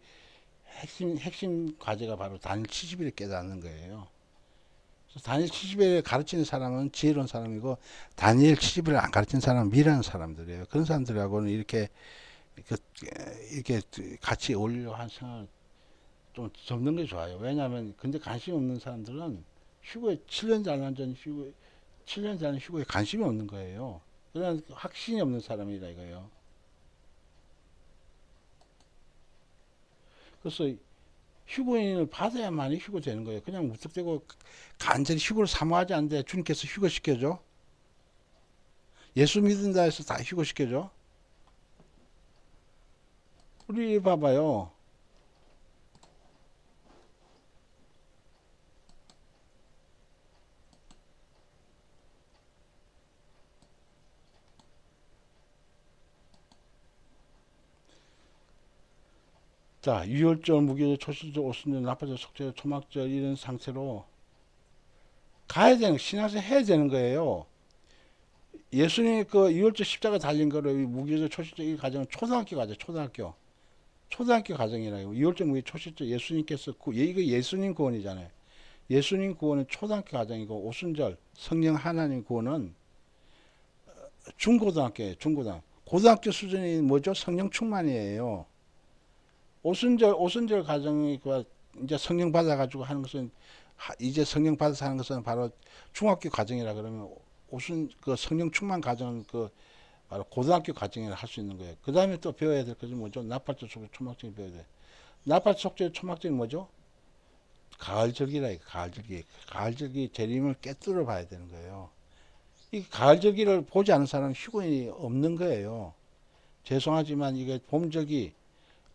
핵심 과제가 바로 다니엘 70일을 깨닫는 거예요. 그래서 다니엘 70일을 가르치는 사람은 지혜로운 사람이고 다니엘 70일을 안 가르치는 사람은 미련한 사람들이에요. 그런 사람들하고는 이렇게 같이 어울려 한 생각을 좀 접는 게 좋아요. 왜냐하면 근데 관심 없는 사람들은 휴거에 7년 잘난 전 휴거 7년 잘난 휴거에 관심이 없는 거예요. 그런 확신이 없는 사람이라 이거예요. 그래서 휴거인을 받아야만이 휴거 되는 거예요. 그냥 무턱대고 간절히 휴거를 사모하지 않는데 주님께서 휴거 시켜줘. 예수 믿는다 해서 다 휴거 시켜줘. 우리 봐봐요. 자, 유월절, 무교절, 초실절, 오순절, 나팔절, 속절, 초막절 이런 상태로 가야 되는 신앙생활 해야 되는 거예요. 예수님이 그 유월절 십자가 달린 거를 무교절, 초실절 이 과정은 초등학교 과정, 초등학교 과정이라고. 유월절, 무교절, 초실절 예수님께서 이거 예수님 구원이잖아요. 예수님 구원은 초등학교 과정이고 오순절 성령 하나님 구원은 중고등학교예요. 중고등학교. 고등학교 수준이 뭐죠? 성령 충만이에요. 오순절 과정이 이제 성령 받아가지고 하는 것은 이제 성령 받아서 하는 것은 바로 중학교 과정이라 그러면 그 성령 충만 과정은 바로 고등학교 과정이라 할 수 있는 거예요. 그 다음에 또 배워야 될 것이 뭐죠? 나팔절, 속절, 초막절 배워야 돼. 나팔절, 속절, 초막절이 뭐죠? 가을절기라 이거 가을절기. 가을절기 재림을 깨뚫어 봐야 되는 거예요. 이 가을절기를 보지 않은 사람은 휴거인이 없는 거예요. 죄송하지만 이게 봄절기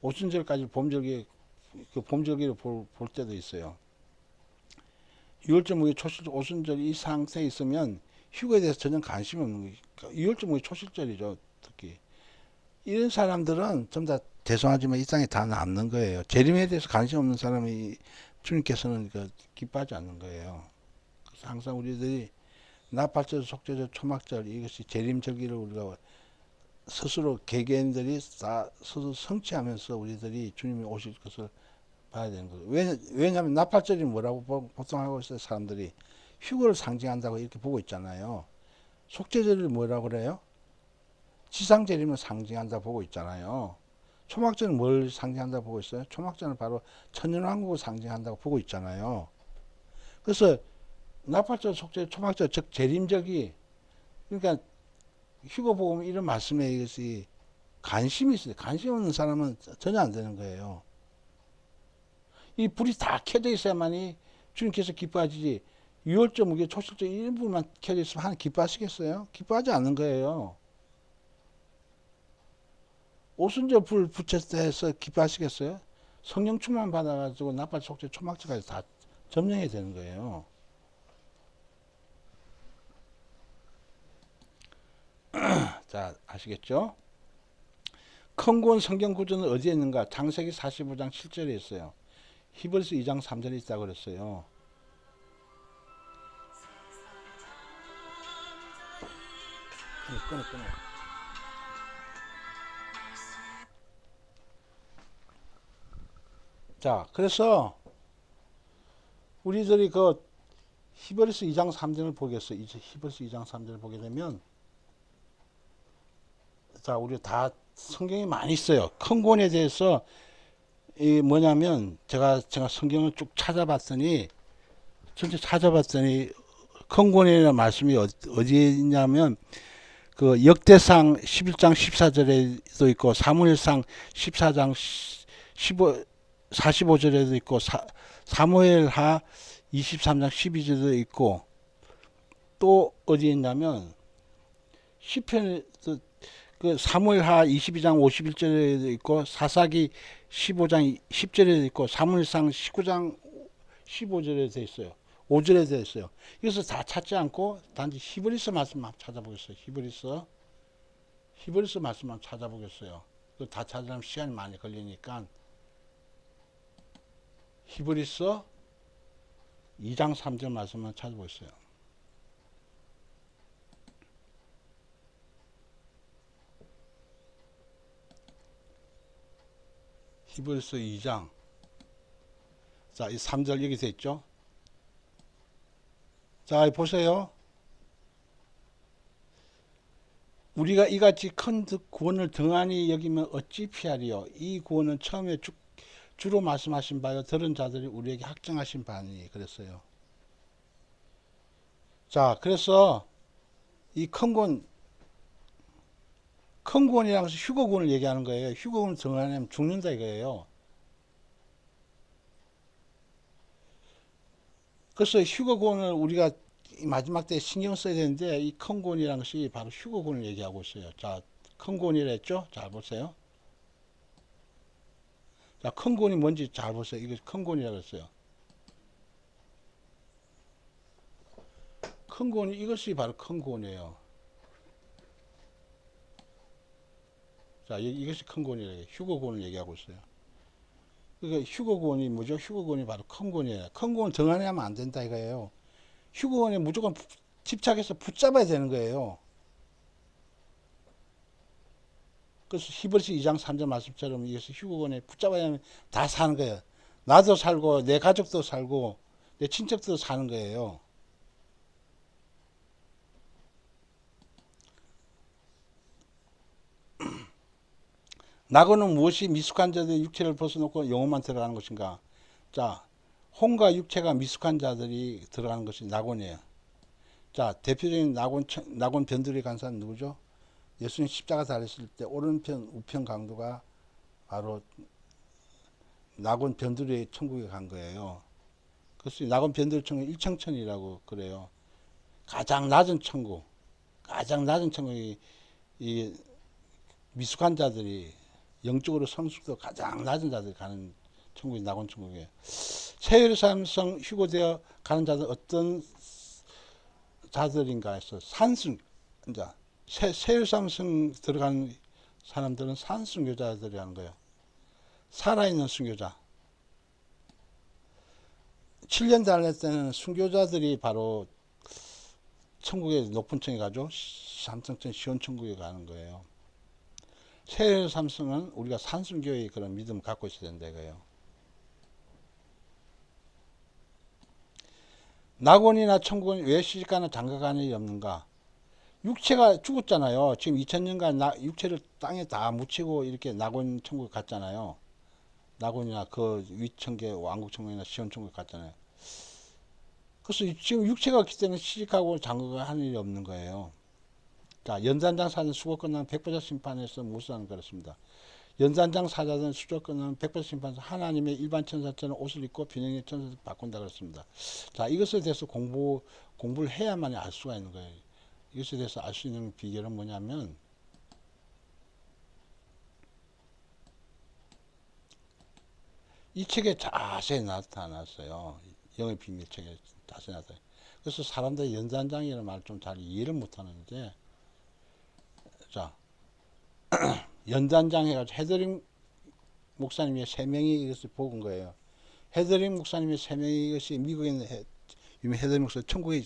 오순절까지 봄절기 봄절기를 볼 때도 있어요. 6월절 무기 초실절 오순절 이 상태에 있으면 휴거에 대해서 전혀 관심이 없는 거예요. 6월절 무기 초실절이죠. 특히 이런 사람들은 좀 다 죄송하지만 이 땅에 다 남는 거예요. 재림에 대해서 관심 없는 사람이 주님께서는 기뻐하지 않는 거예요. 그래서 항상 우리들이 나팔절, 속죄절, 초막절 이것이 재림절기를 우리가 스스로 개개인들이 다 스스로 성취하면서 우리들이 주님이 오실 것을 봐야 되는 거예요. 왜냐하면 나팔절이 뭐라고 보통 하고 있어요. 사람들이 휴거를 상징한다고 이렇게 보고 있잖아요. 속죄절을 뭐라고 그래요? 지상재림을 상징한다고 보고 있잖아요. 초막절은 뭘 상징한다고 보고 있어요? 초막절은 바로 천년왕국을 상징한다고 보고 있잖아요. 그래서 나팔절, 속죄절, 초막절 즉 재림절기 그러니까 휴거 복음 이런 말씀에 이것이 관심이 있어요. 관심 없는 사람은 전혀 안 되는 거예요. 이 불이 다 켜져 있어야만이 주님께서 기뻐하시지. 유월절, 무교, 초실절 이런 불만 켜져 있으면 하나님 기뻐하시겠어요? 기뻐하지 않는 거예요. 오순절 불 붙였을 때 해서 기뻐하시겠어요? 성령 충만 받아가지고 나팔, 속죄, 초막절까지 다 점령해야 되는 거예요. 자, 아시겠죠? 큰 구원 성경 구조는 어디에 있는가? 창세기 45장 7절에 있어요. 히브리서 2장 3절에 있다고 그랬어요. 끊어. 자, 그래서 우리들이 히브리서 2장 3절을 보겠어요. 이제 히브리서 2장 3절을 보게 되면 자, 우리 다 성경이 많이 있어요. 큰 구원에 대해서 이 뭐냐면 제가 성경을 쭉 찾아봤더니 전체 찾아봤더니 큰 구원이라는 말씀이 어디에 있냐면 역대상 11장 14절에도 있고 사무엘상 14장 15 45절에도 있고 사무엘하 23장 12절에도 있고 또 어디 있냐면 시편에도 그 사무엘하 22장 51절에도 있고 사사기 15장 10절에도 있고 사무엘상 19장 15절에 돼 있어요. 5절에 돼 있어요. 이것을 다 찾지 않고 단지 히브리서 말씀만 찾아보겠어요. 히브리서 말씀만 찾아보겠어요. 다 찾으려면 시간이 많이 걸리니까 히브리서 2장 3절 말씀만 찾아보겠어요. 히브리서 2장. 자, 이 3절 여기 돼 있죠? 자, 보세요. 우리가 이같이 큰 구원을 등한히 여기면 어찌 피하리요? 이 구원은 처음에 주로 말씀하신 바요 들은 자들이 우리에게 확증하신 바니 그랬어요. 자, 그래서 이 큰 구원이라는 것은 휴거구원을 얘기하는 거예요. 휴거구원을 등한하면 죽는다 이거예요. 그래서 휴거구원을 우리가 마지막 때 신경 써야 되는데 이 큰 구원이라는 것이 바로 휴거구원을 얘기하고 있어요. 자, 큰 구원이라 했죠? 잘 보세요. 자, 큰 구원이 뭔지 잘 보세요. 이거 큰 구원이라고 했어요. 큰 구원이 이것이 바로 큰 구원이에요. 자, 이것이 큰 구원이래요. 휴거구원을 얘기하고 있어요. 그러니까 휴거구원이 뭐죠? 휴거구원이 바로 큰 구원이에요. 큰 구원 등한히 하면 안 된다 이거예요. 휴거구원에 무조건 집착해서 붙잡아야 되는 거예요. 그래서 히브리서 2장 3절 말씀처럼 이것이 휴거구원에 붙잡아야 하면 다 사는 거예요. 나도 살고 내 가족도 살고 내 친척도 사는 거예요. 낙원은 무엇이 미숙한 자들의 육체를 벗어놓고 영혼만 들어가는 것인가? 자, 혼과 육체가 미숙한 자들이 들어가는 것이 낙원이에요. 자, 대표적인 낙원 변두리 간 사람 누구죠? 예수님 십자가 달렸을 때 오른편 우편 강도가 바로 낙원 변두리 천국에 간 거예요. 그래서 낙원 변두리 천국 1청천이라고 그래요. 가장 낮은 천국, 가장 낮은 천국이 이 미숙한 자들이 영적으로 성숙도 가장 낮은 자들이 가는 천국이 낙원 천국이에요. 세율삼성 휴고되어 가는 자들 어떤 자들인가 해서 산승, 이제 세율삼성 들어가는 사람들은 산순교자들이라는 거예요. 살아있는 순교자. 7년 달릴 때는 순교자들이 바로 천국의 높은 층에 가죠. 삼성천 시온천국에 가는 거예요. 세율 삼성은 우리가 산순교의 그런 믿음을 갖고 있어야 된다 이거예요. 낙원이나 천국은 왜 시집가나 장가가는 일이 없는가? 육체가 죽었잖아요. 지금 2000년간 육체를 땅에 다 묻히고 이렇게 낙원 천국에 갔잖아요. 낙원이나 그 위천계 왕국천국이나 시온천국에 갔잖아요. 그래서 지금 육체가 없기 때문에 시집가고 장가가 하는 일이 없는 거예요. 자, 연산장 사는 수고 끝나면 백보자 심판에서 무수하는 그렇습니다. 연산장 사자들은 수조 끝나면 백보자 심판에서 하나님의 일반 천사처럼 옷을 입고 비능의 천사를 바꾼다 그렇습니다. 자, 이것에 대해서 공부를 해야만이 알 수가 있는 거예요. 이것에 대해서 알 수 있는 비결은 뭐냐면 이 책에 자세히 나타났어요. 영의 비밀 책에 자세히 나타났어요. 그래서 사람들이 연산장이라는 말을 좀 잘 이해를 못하는데, 자, 연산장 해가지고 헤드링 목사님의 세 명이 이것을 복은 거예요. 헤드링 목사님의 세 명이 이것이 미국에 있는 유명 헤드링 목사님, 천국에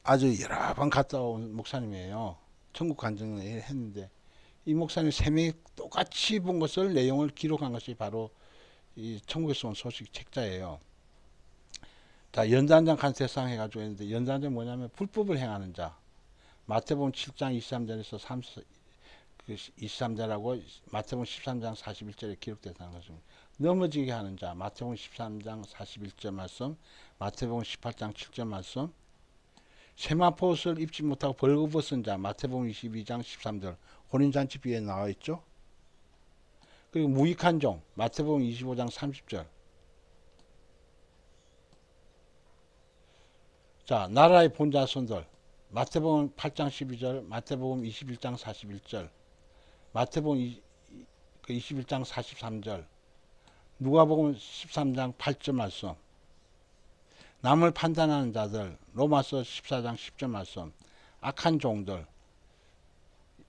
아주 여러 번 갔다 온 목사님이에요. 천국 간증을 했는데 이 목사님 세 명이 똑같이 본 것을 내용을 기록한 것이 바로 이 천국에서 온 소식 책자예요. 자, 연단장 간 세상 해가지고 했는데 연단장 뭐냐면 불법을 행하는 자. 마태복음 7장 23절에서 23절하고 마태복음 13장 41절에 기록되다는 것입니다. 넘어지게 하는 자. 마태복음 13장 41절 말씀, 마태복음 18장 7절 말씀. 세마포 옷을 입지 못하고 벌거벗은 자. 마태복음 22장 13절. 혼인잔치 비에 나와 있죠. 그리고 무익한 종 마태복음 25장 30절. 자, 나라의 본자손들 마태복음 8장 12절, 마태복음 21장 41절, 마태복음 21장 43절, 누가복음 13장 8절 말씀, 남을 판단하는 자들 로마서 14장 10절 말씀, 악한 종들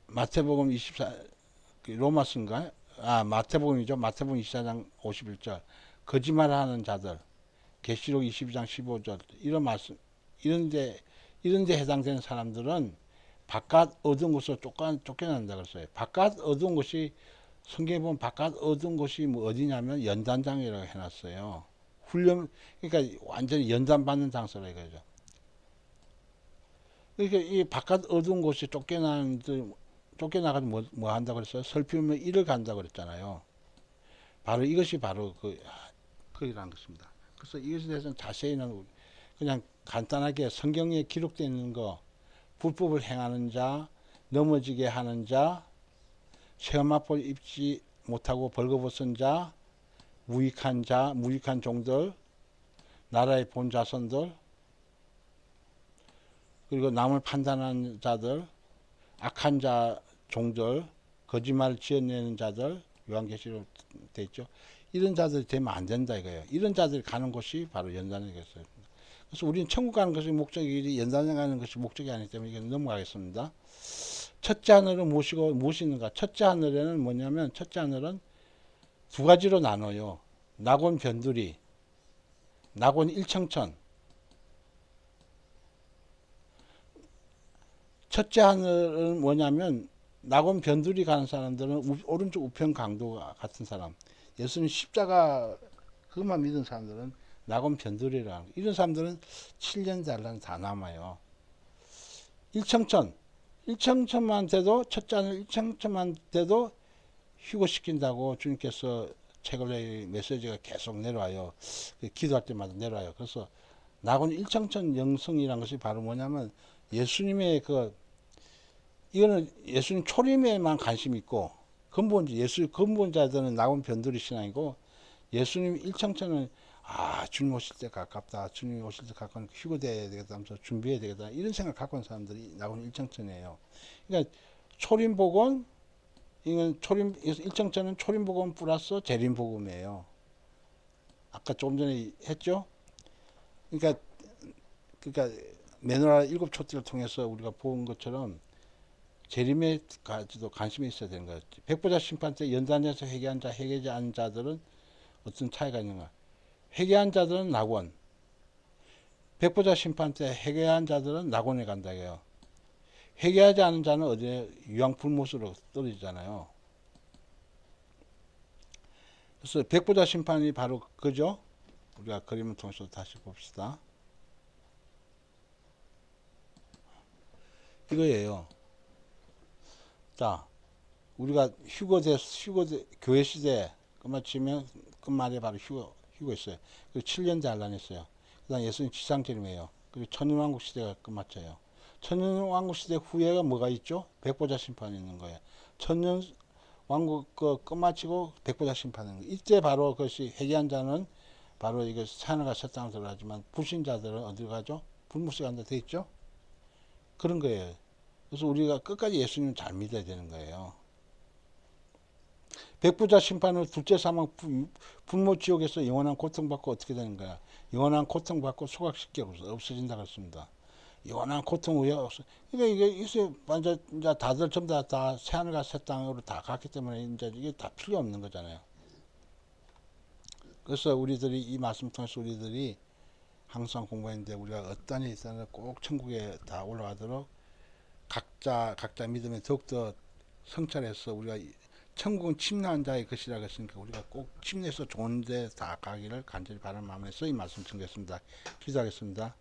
마태복음 24 로마서인가요? 마태복음이죠. 마태복음 24장 51절, 거짓말하는 자들 계시록 22장 15절 이런 말씀 이런데 해당되는 사람들은 바깥 어두운 곳으로 쫓겨난다 그랬어요. 바깥 어두운 곳이 성경에 보면 바깥 어두운 곳이 뭐 어디냐면 연단장이라고 해놨어요. 훈련 그러니까 완전히 연단 받는 장소라 이거죠. 그러니까 이 바깥 어두운 곳이 쫓겨나가지고 뭐 한다 그랬어요? 설피우면 이를 간다 그랬잖아요. 바로 이것이 바로 그이란 것입니다. 그래서 이것에 대해서는 자세히는 그냥 간단하게 성경에 기록되어 있는 거, 불법을 행하는 자, 넘어지게 하는 자, 세마포를 입지 못하고 벌거벗은 자, 무익한 종들, 나라의 본 자손들, 그리고 남을 판단하는 자들, 악한 종들, 거짓말 지어내는 자들, 요한계시록 돼 있죠. 이런 자들이 되면 안 된다 이거예요. 이런 자들이 가는 곳이 바로 연단이겠어요. 그래서 우리는 천국 가는 것이 목적이지 연단에 가는 것이 목적이 아니기 때문에 이건 넘어가겠습니다. 첫째 하늘은 무엇이 있는가? 첫째 하늘에는 뭐냐면 첫째 하늘은 두 가지로 나눠요. 낙원 변두리, 낙원 일청천. 첫째 하늘은 뭐냐면 낙원 변두리 가는 사람들은 오른쪽 우편 강도 같은 사람, 예수님 십자가 그것만 믿은 사람들은 낙원 변두리라. 이런 사람들은 7년 달란 다 남아요. 일청천만 돼도 첫째 하늘 일청천만 돼도 휴고시킨다고 주님께서 최근에 메시지가 계속 내려와요. 기도할 때마다 내려와요. 그래서 낙원 일청천 영성이라는 것이 바로 뭐냐면 예수님의 이거는 예수님 초림에만 관심 있고 근본자들은 낙원 변두리 신앙이고 예수님 일청천은 주님 오실 때 가깝다. 주님 오실 때 가까운 휴거돼야 되겠다 하면서 준비해야 되겠다. 이런 생각 갖고 있는 사람들이 낙원 일청천이에요. 그러니까 초림복음 이건 일청천은 초림복음 플러스 재림복음이에요. 아까 조금 전에 했죠? 그러니까 메노라 일곱 촛대를 통해서 우리가 본 것처럼 재림에 가지도 관심이 있어야 되는 거예요. 백보자 심판 때 연단에서 회개한 자, 회개하지 않은 자들은 어떤 차이가 있는가? 회개한 자들은 낙원, 백보자 심판 때 회개한 자들은 낙원에 간다 해요. 회개하지 않은 자는 어디에 유황불못으로 떨어지잖아요. 그래서 백보자 심판이 바로 그죠? 우리가 그림을 통해서 다시 봅시다. 이거예요. 자, 우리가 교회 시대 끝마치면 끝말에 바로 휴거 있어요. 그리고 7년 단란 했어요. 그 다음 예수님 지상재림이에요. 그리고 천년왕국 시대가 끝마쳐요. 천년왕국 시대 후에가 뭐가 있죠? 백보자 심판이 있는 거예요. 천년왕국 끝마치고 백보자 심판이 있는 거예요. 이때 바로 그것이 회개한 자는 바로 이거 산을가 set당을 들어가지만 불신자들은 어디로 가죠? 불못에 간다 돼 있죠? 그런 거예요. 그래서 우리가 끝까지 예수님을 잘 믿어야 되는 거예요. 백부자 심판을 둘째 사망 분모 지옥에서 영원한 고통받고 어떻게 되는 거야? 영원한 고통받고 소각시켜 없어진다 그랬습니다. 영원한 고통 후에 없어. 그러니까 이게 완전 이제 다들 전부 다 새하늘과 새 땅으로 다 갔기 때문에 이제 이게 다 필요 없는 거잖아요. 그래서 우리들이 이 말씀 통해서 우리들이 항상 공부했는데 우리가 어떤 일이 있어도 꼭 천국에 다 올라가도록 각자 믿음에 더욱더 성찰해서 우리가 천국은 침노한 자의 것이라고 했으니까 우리가 꼭 침례해서 좋은 데 다 가기를 간절히 바라는 마음에서 이 말씀 전했습니다. 기도하겠습니다.